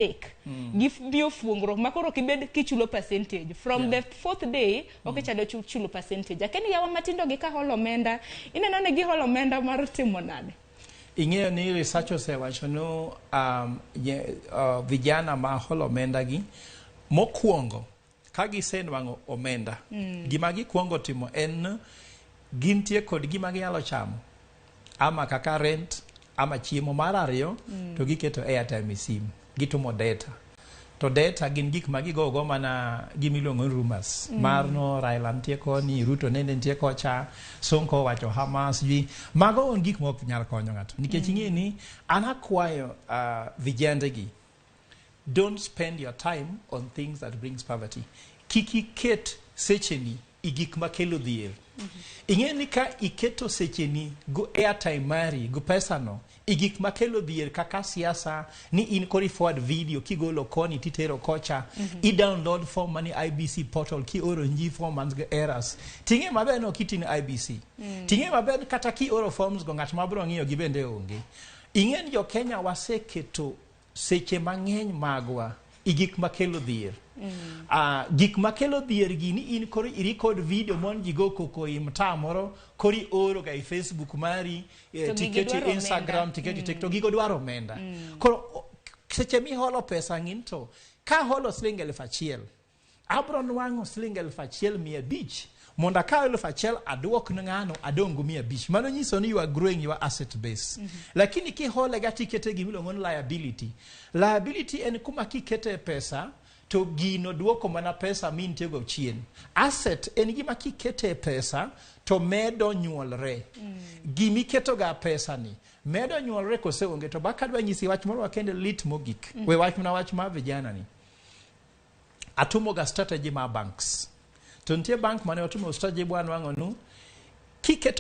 Give bio fungro makoro kibed kichulo percentage from the fourth day chado chulo percentage akeni yawa matindo gi ka holo omenda ineno ne gi holo omenda mar timo nade. Ing'eyo ni research osewacho no vijana ma holo omenda gi mokwongo ka gisenwang'o omenda gima gikuongo timo en gintie kod gima ginyalo chamo ama kaka rent ama chiemo. Mar ariyo to giketo airtime e simu, gitumo data. To data gin gik ma gigogo mana gimiluongo rumors mar no Raila nitie koni, Ruto nende nitie kocha, Sonko wacho Hamas ji mago on gik mok nyal konyo ng'ato nikech ing'e ni an akwayo vijendegi don't spend your time on things that brings poverty. Kiki ket secheni igik makelo dhier. Ing'e ni ka iketo secheni go airtime mari go pesa no igik makelo dhier kaka siasa ni in kori forward video kigolo koni titero kocha I download form mani IBC portal ki oro nji form man's errors tinge maber no kitini IBC tinge maber kata ki oro forms go ng'at mabro ng'iyo gi bende onge. Ing'e ni jo Kenya waseketo seche mang'eny magwa igik makelo dhier. Gik makelo dhier gini in kori record video mon jigo koko imta moro kori oro ga Facebook mari tiketi Instagram tiketi TikTok gigo dwaro omenda. Koro seche mi holo pesa nginto ka holo siling 1,000 abro nwang'o siling 1,500 monda ka 1,000 aduok ng'ano adongo 500. Mano nyiso ni you are growing your asset base. Lakini ki hole ga tikete gimiluongo ni liability en kuma kikete pesa to gino duoko mana pesa mintego chien. Asset en gima kikete pesa to medo nyuolre. Gimi keto ga pesa ni medo nyuolre kose onge to bakadwa nyisi wach moro wakende lit mogik. We wach na wach ma vijana ni atumo ga strategy ma banks to ntie bank mane otumo strategy bwana wangu nu kiketo